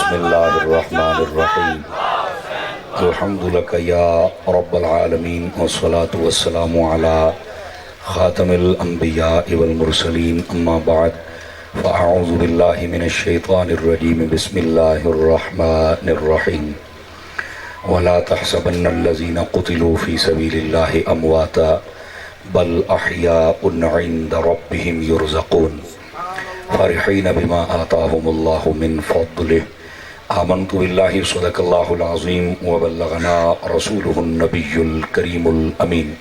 بسم اللہ الرحمن الرحیم الحمد لک یا رب العالمین والصلاة والسلام علی خاتم الانبیاء والمرسلین اما بعد فاعوذ باللہ من الشیطان الرجیم بسم اللہ الرحمن الرحیم ولا تحسبن الذین قتلوا فی سبیل اللہ امواتا بل احیاء عند ربهم یرزقون فرحین بما آتاہم اللہ من فضلہ آمنت باللہ صدق اللہ العظیم وبلغنا رسولہ النبی الکریم الامین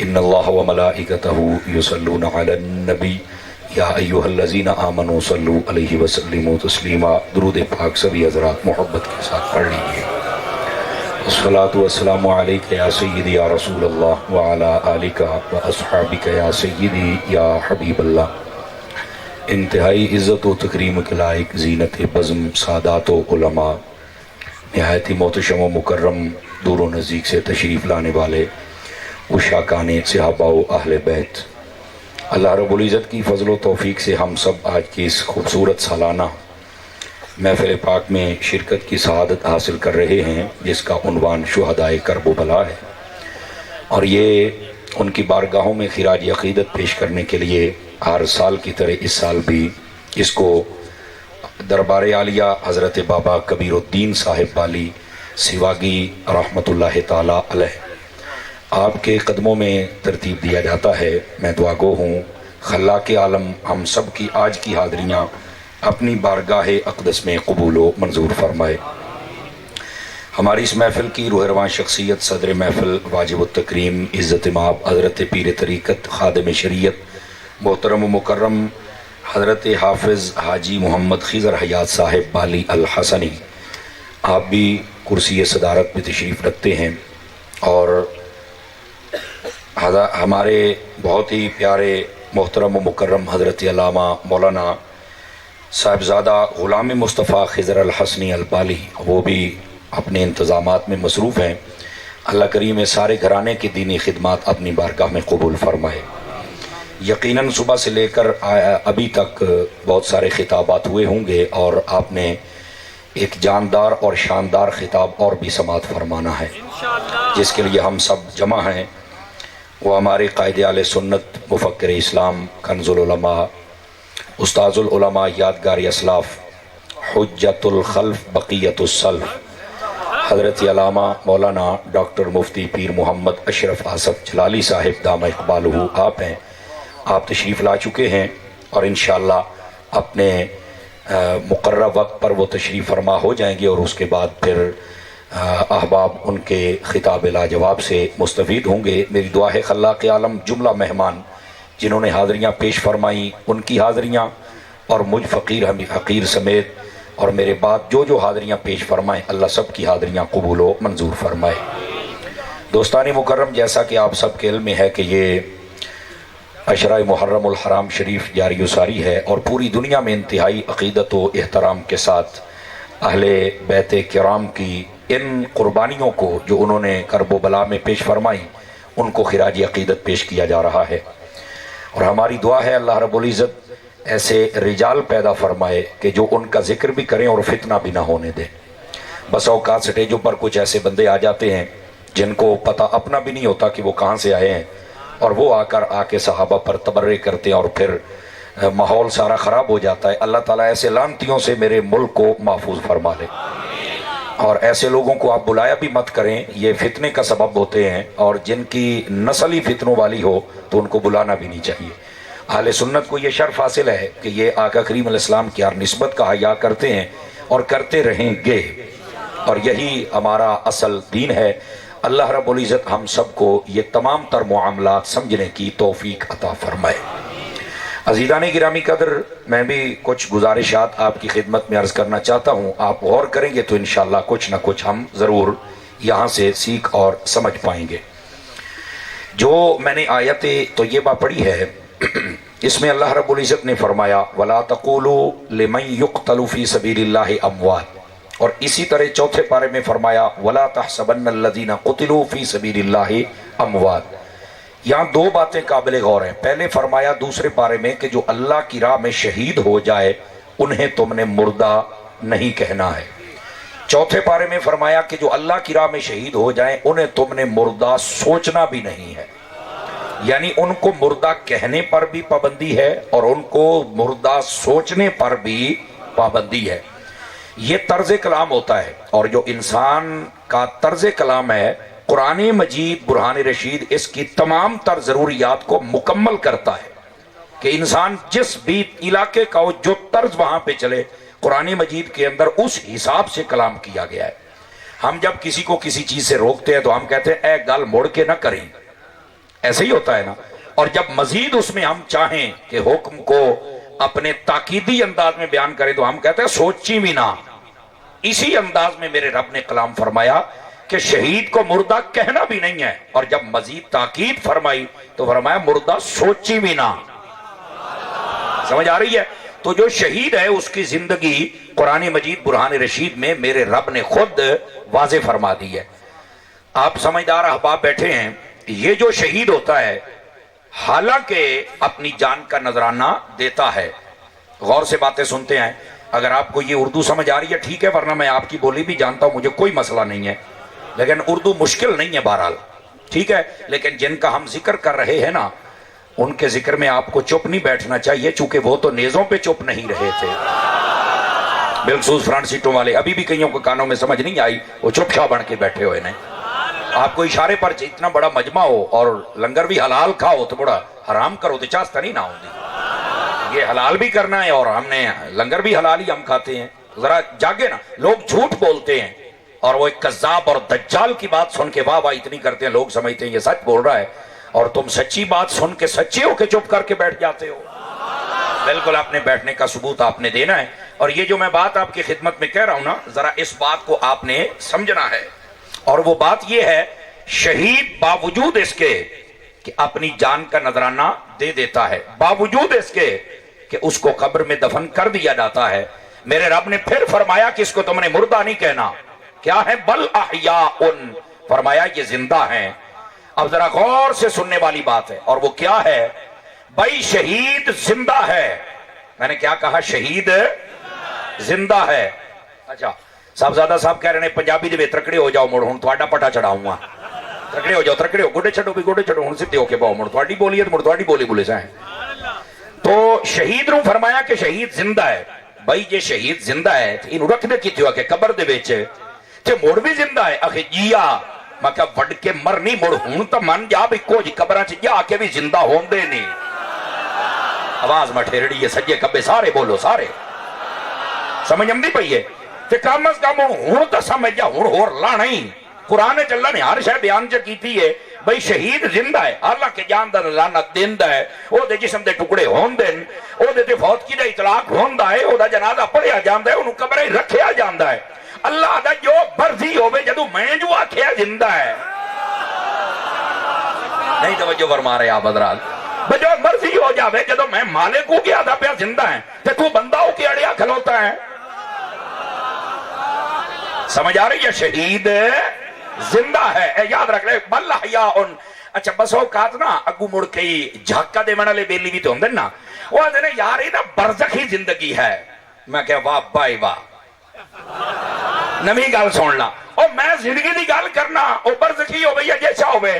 ان اللہ وملائکتہ یصلون علی النبی یا ایہا الذین آمنوا صلوا علیہ وسلموا تسلیما۔ درود پاک سبھی حضرات محبت کے ساتھ پڑھ لیجئے۔ الصلاۃ والسلام علیک یا سیدی یا رسول اللہ وعلی آلک واصحابک یا سیدی یا حبیب اللہ۔ انتہائی عزت و تکریم کے لائق زینت بزم سادات و علماء، نہایت ہی محتشم و مکرم دور و نزدیک سے تشریف لانے والے عشاقان صحابہ و اہل بیت، اللہ رب العزت کی فضل و توفیق سے ہم سب آج کی اس خوبصورت سالانہ محفل پاک میں شرکت کی سعادت حاصل کر رہے ہیں، جس کا عنوان شہدائے کرب و بلا ہے، اور یہ ان کی بارگاہوں میں خراج عقیدت پیش کرنے کے لیے ہر سال کی طرح اس سال بھی اس کو دربار عالیہ حضرت بابا کبیر الدین صاحب بالی سیواگی رحمۃ اللہ تعالی علیہ آپ کے قدموں میں ترتیب دیا جاتا ہے۔ میں دعا گو ہوں خلاق عالم ہم سب کی آج کی حاضریاں اپنی بارگاہ اقدس میں قبول و منظور فرمائے۔ ہماری اس محفل کی روح رواں شخصیت صدر محفل واجب التکریم عزت مآب حضرت پیر طریقت خادم شریعت محترم و مکرم حضرت حافظ حاجی محمد خضر حیات صاحب بالی الحسنی، آپ بھی کرسی صدارت پہ تشریف رکھتے ہیں، اور ہمارے بہت ہی پیارے محترم و مکرم حضرت علامہ مولانا صاحبزادہ غلام مصطفیٰ خضر الحسنی البالی، وہ بھی اپنے انتظامات میں مصروف ہیں۔ اللہ کریم سارے گھرانے کی دینی خدمات اپنی بارگاہ میں قبول فرمائے۔ یقیناً صبح سے لے کر ابھی تک بہت سارے خطابات ہوئے ہوں گے، اور آپ نے ایک جاندار اور شاندار خطاب اور بھی سماعت فرمانا ہے، جس کے لیے ہم سب جمع ہیں۔ وہ ہمارے قائد اہل سنت مفکر اسلام کنز العلماء استاذ العلماء یادگار اسلاف حجت الخلف بقیت السلف حضرت علامہ مولانا ڈاکٹر مفتی پیر محمد اشرف آصف جلالی صاحب دامہ اقبالہ آپ ہیں۔ آپ تشریف لا چکے ہیں، اور انشاءاللہ اپنے مقررہ وقت پر وہ تشریف فرما ہو جائیں گے، اور اس کے بعد پھر احباب ان کے خطاب لاجواب سے مستفید ہوں گے۔ میری دعا ہے خلاق عالم جملہ مہمان جنہوں نے حاضریاں پیش فرمائیں، ان کی حاضریاں اور مجھ فقیر حقیر سمیت اور میرے بعد جو حاضریاں پیش فرمائیں، اللہ سب کی حاضریاں قبول و منظور فرمائے۔ دوستان مکرم، جیسا کہ آپ سب کے علم میں ہے کہ یہ عشرہ محرم الحرام شریف جاری و ساری ہے، اور پوری دنیا میں انتہائی عقیدت و احترام کے ساتھ اہل بیت کرام کی ان قربانیوں کو جو انہوں نے کرب و بلا میں پیش فرمائی، ان کو خراج عقیدت پیش کیا جا رہا ہے، اور ہماری دعا ہے اللہ رب العزت ایسے رجال پیدا فرمائے کہ جو ان کا ذکر بھی کریں اور فتنہ بھی نہ ہونے دیں۔ بس اوقات سٹیجوں پر کچھ ایسے بندے آ جاتے ہیں جن کو پتہ اپنا بھی نہیں ہوتا کہ وہ کہاں سے آئے ہیں، اور وہ آ کے صحابہ پر تبرے کرتے ہیں، اور پھر ماحول سارا خراب ہو جاتا ہے۔ اللہ تعالیٰ ایسے لعنتیوں سے میرے ملک کو محفوظ فرما لے، اور ایسے لوگوں کو آپ بلایا بھی مت کریں، یہ فتنے کا سبب ہوتے ہیں، اور جن کی نسل ہی فتنوں والی ہو تو ان کو بلانا بھی نہیں چاہیے۔ اہل سنت کو یہ شرف حاصل ہے کہ یہ آقا کریم علیہ السلام کی ہر نسبت کا حیا کرتے ہیں اور کرتے رہیں گے، اور یہی ہمارا اصل دین ہے۔ اللہ رب العزت ہم سب کو یہ تمام تر معاملات سمجھنے کی توفیق عطا فرمائے۔ عزیزان گرامی قدر، میں بھی کچھ گزارشات آپ کی خدمت میں عرض کرنا چاہتا ہوں، آپ غور کریں گے تو انشاءاللہ کچھ نہ کچھ ہم ضرور یہاں سے سیکھ اور سمجھ پائیں گے۔ جو میں نے آیت طیبہ پڑھی ہے، اس میں اللہ رب العزت نے فرمایا وَلَا تَقُولُوا لِمَنْ يُقْتَلُ فِي سَبِيلِ اللَّهِ أَمْوَاتٌ، اور اسی طرح چوتھے پارے میں فرمایا وَلَا تَحْسَبَنَّ الَّذِينَ قُتِلُوا فِي سَبِيلِ اللَّهِ أَمْوَاتٌ۔ یہاں دو باتیں قابل غور ہیں۔ پہلے فرمایا دوسرے پارے میں کہ جو اللہ کی راہ میں شہید ہو جائے انہیں تم نے مردہ نہیں کہنا ہے۔ چوتھے پارے میں فرمایا کہ جو اللہ کی راہ میں شہید ہو جائیں انہیں تم نے مردہ سوچنا بھی نہیں ہے، یعنی ان کو مردہ کہنے پر بھی پابندی ہے اور ان کو مردہ سوچنے پر بھی پابندی ہے۔ یہ طرز کلام ہوتا ہے، اور جو انسان کا طرز کلام ہے قرآن مجید برہان رشید اس کی تمام تر ضروریات کو مکمل کرتا ہے کہ انسان جس بھی علاقے کا ہو، جو طرز وہاں پہ چلے قرآن مجید کے اندر اس حساب سے کلام کیا گیا ہے۔ ہم جب کسی کو کسی چیز سے روکتے ہیں تو ہم کہتے ہیں اے گل موڑ کے نہ کریں، ایسے ہی ہوتا ہے نا۔ اور جب مزید اس میں ہم چاہیں کہ حکم کو اپنے تاکیدی انداز میں بیان کریں تو ہم کہتے ہیں سوچی بھی نہ۔ اسی انداز میں میرے رب نے کلام فرمایا کہ شہید کو مردہ کہنا بھی نہیں ہے، اور جب مزید تاکید فرمائی تو فرمایا مردہ سوچی بھی نہ۔ سمجھ آ رہی ہے؟ تو جو شہید ہے اس کی زندگی قرآن مجید برہان رشید میں میرے رب نے خود واضح فرما دی ہے۔ آپ سمجھدار احباب بیٹھے ہیں، یہ جو شہید ہوتا ہے حالانکہ اپنی جان کا نذرانہ دیتا ہے۔ غور سے باتیں سنتے ہیں، اگر آپ کو یہ اردو سمجھ آ رہی ہے ٹھیک ہے، ورنہ میں آپ کی بولی بھی جانتا ہوں، مجھے کوئی مسئلہ نہیں ہے، لیکن اردو مشکل نہیں ہے بہرحال، ٹھیک ہے۔ لیکن جن کا ہم ذکر کر رہے ہیں نا، ان کے ذکر میں آپ کو چپ نہیں بیٹھنا چاہیے، چونکہ وہ تو نیزوں پہ چپ نہیں رہے تھے، بالخصوص فرنٹ سیٹوں والے۔ ابھی بھی کئیوں کے کانوں میں سمجھ نہیں آئی، وہ چپ چاپ بن کے بیٹھے ہوئے ہیں۔ آپ کو اشارے پر اتنا بڑا مجمع ہو اور لنگر بھی حلال کھاؤ تو بڑا حرام کرو تو چاستہ نہیں نہ ہوگی۔ یہ حلال بھی کرنا ہے اور ہم نے لنگر بھی حلال ہی ہم کھاتے ہیں، ذرا جاگے نا۔ لوگ جھوٹ بولتے ہیں اور وہ ایک کذاب اور دجال کی بات سن کے واہ واہ اتنی کرتے ہیں، لوگ سمجھتے ہیں یہ سچ بول رہا ہے، اور تم سچی بات سن کے سچے ہو کے چپ کر کے بیٹھ جاتے ہو۔ بالکل اپنے بیٹھنے کا ثبوت آپ نے دینا ہے، اور یہ جو میں بات آپ کی خدمت میں کہہ رہا ہوں نا، ذرا اس بات کو آپ نے سمجھنا ہے، اور وہ بات یہ ہے شہید باوجود اس کے کہ اپنی جان کا نذرانہ دے دیتا ہے، باوجود اس کے کہ اس کو قبر میں دفن کر دیا جاتا ہے، میرے رب نے پھر فرمایا کہ اس کو تم نے مردہ نہیں کہنا۔ کیا ہے؟ بل احیاء، فرمایا یہ زندہ ہیں۔ اب ذرا غور سے سننے والی بات ہے، اور وہ کیا ہے؟ بھائی شہید زندہ ہے۔ میں نے کیا کہا؟ شہید زندہ ہے۔ اچھا صاحبزادہ صاحب کہہ رہے ہیں پنجابی دے ترکڑے ہو جاؤ مڑ، ہوں تھوڑا پٹا چڑھاؤں گا، ترکڑے ہو جاؤ، ترکڑے ہو، گوڈے چھڑو بھی گوڈے چھڑو، ہوں سیدھے ہو کے باؤ مڑ، تھوڑی بولی ہے مڑ تھوڑی بولی بولے سائیں۔ تو شہید نو فرمایا کہ شہید زندہ ہے۔ بھائی یہ شہید زندہ ہے انہوں رکھنے کی تھی کہ قبر دے بیچے تے مڑ بھی زندہ ہے؟ اخی جیا میں کہا وڈ کے مر نہیں مڑ، ہوں تو من جا بھی کچھ قبرہ چ جا کے بھی زندہ ہوندے نہیں۔ آواز میں ٹھیرڑی ہے، سجے کبے سارے بولو، سارے سمجھ ہم نہیں پئی ہے تے کم از کم ہوں تو سمجھ جا، ہوں ہور لانا ہی۔ قرآن اللہ نے ہر شے بیان چ کیتی ہے، بھئی شہید زندہ ہے، اللہ کے جان دا لعنت دیندا ہے، او دے جسم دے ٹکڑے ہوندے، او دے تے فوتگی دا اطلاق ہوندا ہے، او دا جنازہ پڑھیا جاندا ہے، اونوں قبرے رکھیا جاندا ہے۔ اللہ دا جو مرضی ہوے، جدوں میں جو آکھیا زندہ ہے، نہیں توجہ فرما رہے آپ حضرات، جو مرضی ہو جاوے، جدوں میں مالک ہو گیا دا پیا زندہ ہے تے تو بندہ ہو کے اڑیا کھلوتا ہے۔ سمجھ آ رہی ہے؟ شہید زندہ ہے، اے یاد رکھ لے بل احیاء۔ اچھا بس اوقات نا اگو مڑ کے جھاکا دے والے بیلی بھی تو ہوندے نا، وہ آدھے یار یہ نا برزخی زندگی ہے۔ میں کہ واہ بھائی واہ، نویں گل سن لا، او میں زندگی دی گل کرنا، او برزخی ہوے یا جیسا ہوے،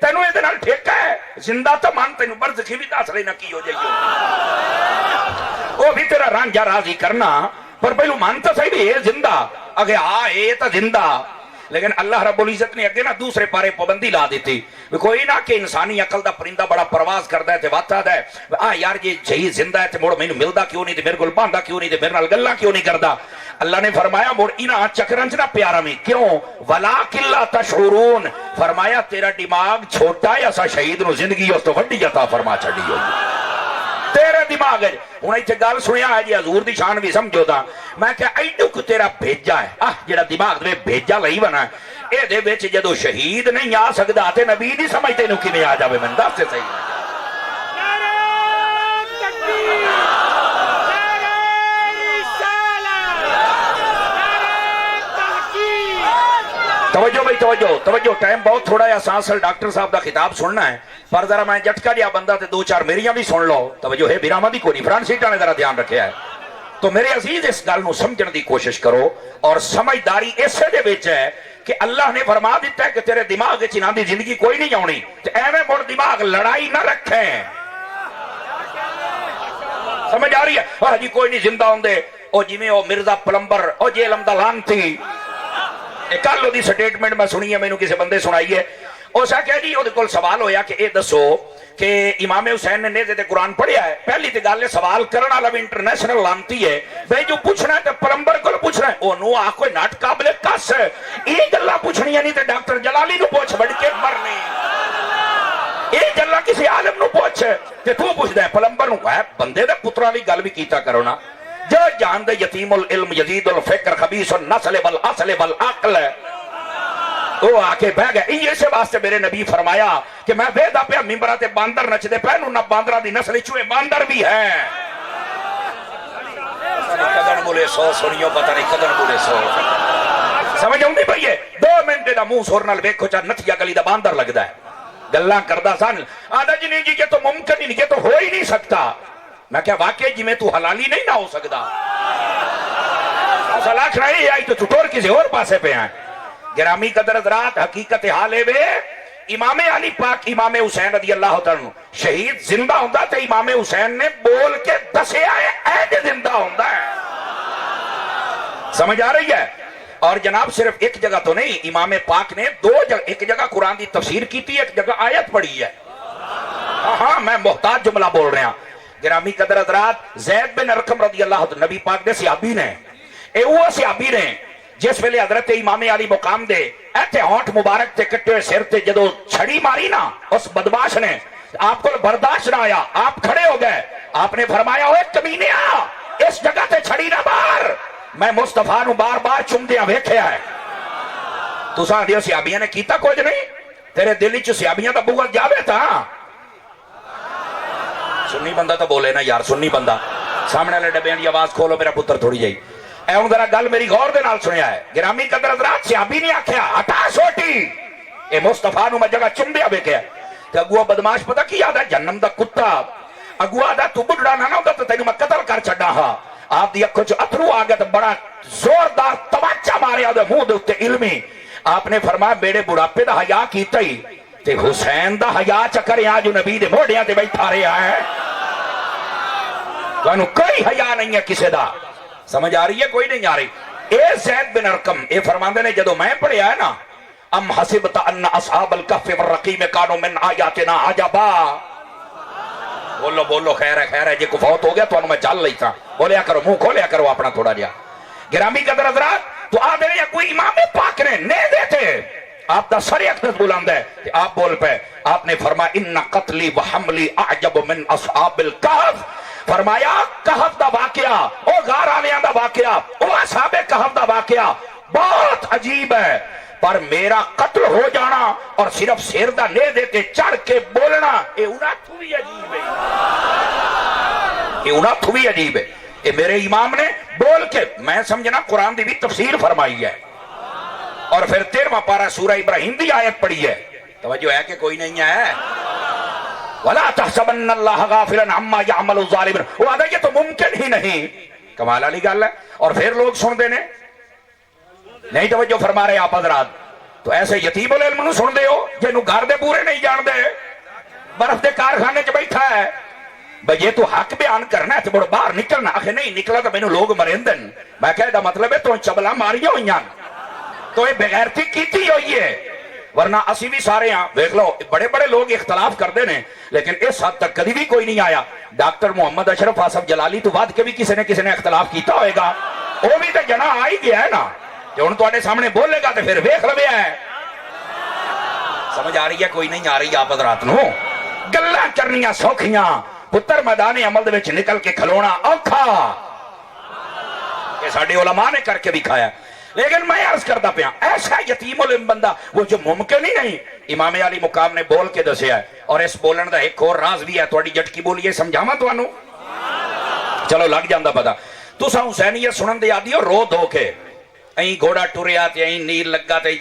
تینوں یہ نال ٹھیکا ہے؟ زندہ تو مان، تینوں برزخی بھی دس لینا کی ہو جائیے، وہ بھی تیرا رانجھا راضی کرنا، پر پہلو مان تو صحیح بھی یہ زندہ، اگے ہاں یہ تو زندہ۔ لیکن اللہ رب العزت نے اگے نا دوسرے پارے پابندی لا دیتی، کوئی نہ کہ انسانی عقل دا پرندہ بڑا پرواز کردا ہے تے واتا ہے، یار یہ شہید زندہ ہے تے مڑ مینوں ملدا کیوں نہیں تے میرے کول باندا کیوں نہیں تے میرے نال گلاں کیوں نہیں کردا؟ اللہ نے فرمایا مڑ انہاں چکراں چ نہ پیارا میں کیوں ولاکن لا تشعرون، فرمایا تیرا دماغ چھوٹا ہے، اسا شہید نو زندگی اس تو وڈی عطا فرما چھڈی ہوئی تیرے دماغ ہے۔ ہوں اتنے گل سنیا ہے جی حضور دی شان بھی سمجھو دا، میں کہ ایڈو کو تیرا بھیجا ہے، جڑا دماغ میں بھیجا لئی بنا اے دے وچ جدو شہید نہیں آ سکدا تے نبی دی سمجھ تینوں کیویں آ جاوے؟ میں دس تے صحیح۔ توجہ بھائی توجہ توجہ، ٹائم بہت تھوڑا ہے، سانسل ڈاکٹر صاحب دا خطاب سننا ہے، پر ذرا میں جٹکا جہا بندہ تے دو چار میریاں بھی سن لو۔ توجہ ہے، بیرامہ دی کوئی نہیں، فرنٹ سیٹاں نے ذرا دھیان رکھیا ہے، تو میرے عزیز اس گل نو سمجھن دی کوشش کرو، اور سمجھداری اسے دے وچ ہے کہ اللہ نے فرما دیتا ہے کہ تیرے دماغ وچ انہاں دی زندگی کوئی نہیں آنی، تے ایویں مڑ دماغ لڑائی نہ رکھیں. سمجھ آ رہی ہے؟ ہاں جی کوئی نہیں زندہ ہوندے، او جویں او مرزا پلمبر او جیلم دا لانتی، کل وہ سٹیٹمنٹ میں سنی ہے، مینوں کسی بندے سنائی ہے. اس آخیا جی وہ کول سوال ہویا کہ اے دسو کہ امام حسین نے نیزے تے قرآن پڑھیا ہے. پہلی تے گل ہے سوال کرن والا بھی انٹرنیشنل لانتی ہے، بھائی جو پوچھنا ہے تے پلمبر کول پوچھنا ہے، اونوں آ کوئی نٹ قابل کس ہے یہ گلاں پوچھنیاں نہیں تے ڈاکٹر جلالی نو پوچھ بڑھ کے مرنی، یہ گلاں کسی عالم نو پوچھ تے تو پوچھدا ہے پلمبر نو. ہے بندے دے پتراں والی گل بھی کیتا کرو نا. جو جان دے یتیم العلم یزید الفکر خبیث النسل والاصل والعقل، وہ آ کے بہ گئے. اسی واسطے میرے نبی فرمایا کہ میں ویدا پیا ممبراں تے باندر نچدے پے نو، نہ باندراں دی نسل چوئے باندر بھی ہے. کدن بولے سو سنیو پتہ نہیں کدن بولے سو. سمجھ آؤندی پئی ہے؟ 2 منٹ دا منہ سور نال ویکھو چا نتھیا گلی دا باندر لگدا ہے. گلاں کردا سن آندا جی نہیں جی یہ تو ممکن ہی نہیں، یہ تو ہو ہی نہیں سکتا. میں کیا واقعی جی میں تو حلالی نہیں نہ ہو سکتا؟ اصل آخر یہ آئی تو ٹور کسی اور پاسے پہ ہیں. گرامی قدر حضرات حقیقت حال ہے امام علی پاک امام حسین رضی اللہ تعالیٰ شہید زندہ ہوندہ تے امام حسین نے بول کے دسیا ہے ایڈ زندہ ہوندہ ہے. سمجھ آ رہی ہے؟ اور جناب صرف ایک جگہ تو نہیں، امام پاک نے 2 جگہ، ایک جگہ قرآن دی تفسیر کی تھی، ایک جگہ آیت پڑھی ہے. ہاں میں محتاج جملہ بول رہے ہیں. گرامی قدر حضرات زید بن ارقم رضی اللہ عنہ نبی پاک دے صحابی نے، اے وہ صحابی نے جس ویلے حضرت امام علی مقام دے ایتھے ہونٹ مبارک تے کٹے ہوئے سر تے جدو چھڑی ماری نا اس بدماش نے، آپ کو برداشت نہ آیا، آپ کھڑے ہو گئے. آپ نے فرمایا اوے کمینیا اس جگہ تے چھڑی نہ مار، میں مصطفیٰ نو بار بار چومدیاں ویکھیا ہے. تساں دیو صحابیاں نے کیتا کچھ نہیں؟ تیرے دل وچ صحابیاں دا بغض جاوے تھا؟ سنی بندہ تو بولے نا یار، سنی بندہ سامنے والے ڈبیاں دی آواز کھولو میرا پتر تھوڑی جائی. اے ہن ذرا گل میری غور دے نال سنیا ہے. گرامی قدر حضرات صحابی نے آکھیا ہٹا سوٹی، اے مصطفیٰ نو میں جگہ چمدیا ویکھیا تے اگوا بدماش پتہ کی آدا جہنم دا کتا اگوا دا تو بڑھڑا نہ ہوندا تے تینوں میں قتل کر چھڈا ہاں. آپ دی اکھوں چ اتھرو آ گیا تے بڑا زوردار تماچا ماریا دے منہ دے اوتے علمی. آپ نے فرمایا بیڑے بڑھاپے دا حیا کیتا ہی تے حسین دا حیا چکریا جو نبی دے موڑیاں تے بیٹھا رہیا ہے. تانوں کوئی حیا نہیں ہے کسے دا. سمجھ آ رہی ہے؟ کوئی نہیں آ رہی. اے زید بن ارقم اے فرماندے نے جدو میں پڑھیا ہے نا ام حسبت ان اصحاب الکهف والرقیم کانوا من آیاتنا عجبا. بولو بولو خیر ہے جی کو فوت ہو گیا تو میں جل لئی تھا. بولیا کرو منہ کھولیا کرو اپنا تھوڑا جہا. گرامی قدر حضرات تو آدھے یا کوئی امام پاک نے نہیں دیتے آپ دا سر اقدس بلند ہے کہ آپ بول پہ. آپ نے فرمایا ان قتلی و حملی اعجب من اصحاب الکهف. فرمایا کہف دا واقعہ او غار آلیاں دا واقعہ او اصحاب کہف دا واقعہ بہت عجیب ہے، پر میرا قتل ہو جانا اور صرف سیر دا لے دیتے چڑھ کے بولنا اے انہاں تو بھی عجیب ہے. اے انہاں تو بھی عجیب ہے. اے میرے امام نے بول کے میں سمجھنا قرآن دی بھی تفسیر فرمائی ہے اور پھر 13واں پارہ سورہ ابراہیم دی آیت پڑھی ہے. توجہ ہے کہ کوئی نہیں ہے؟ وَلَا تَحْسَبَنَّ اللَّهَ غَافِلًا عَمَّا يَعْمَلُ الظَّالِمُونَ. وہ آدھا یہ تو ممکن ہی نہیں. کمال والی گل ہے. اور پھر لوگ سن دینے نہیں توجہ فرما رہے آپ حضرات. تو ایسے یتیم العلم نو سن دے ہو جنہوں گھر دے پورے نہیں جان دے، برف دے کارخانے چ بیٹھا ہے. بھئی یہ تو حق بیان کرنا ہے تو بڑا باہر نکلنا. آخر نہیں نکلا تو میں لوگ مرندن. میں کہہ دا مطلب ہے تو چبلا ماریاں ہوئی تو یہ بغیرتی کیتی ہوئی ہے. ورنہ اسی بھی سارے ہاں دیکھ لو بڑے بڑے لوگ اختلاف کرتے ہیں لیکن اس حد تک کبھی بھی کوئی نہیں آیا. ڈاکٹر محمد اشرف آصف جلالی تو بعد کے بھی کسی نے اختلاف کیتا ہوئے گا. وہ بھی تو جنا آ ہی گیا ہے نا جو ان تواڈے سامنے بولے گا تو پھر ویکھ لویا ہے. سمجھ آ رہی ہے کوئی نہیں آ رہی آپ حضرات نو؟ گلاں کرنیاں سوکھیاں، پتر میدان عمل دے وچ نکل کے کھلونا اوکھا. یہ ساڈے علماء نے کر کے دکھایا. لیکن میں عرض کرتا پیا ایسا یتیم العلم بندہ وہ جو ممکن ہی نہیں امام علی مقام نے بول کے دسیا ہے. اور اس بولن دا ایک اور راز بھی ہے. تواڈی جٹکی بولیے سمجھاواں تانوں؟ چلو لگ جاندا پتا. تساں حسینیت سنن دے آدی ہو رو دھو کے. این گھوڑا ٹریا تے این نیل لگا تے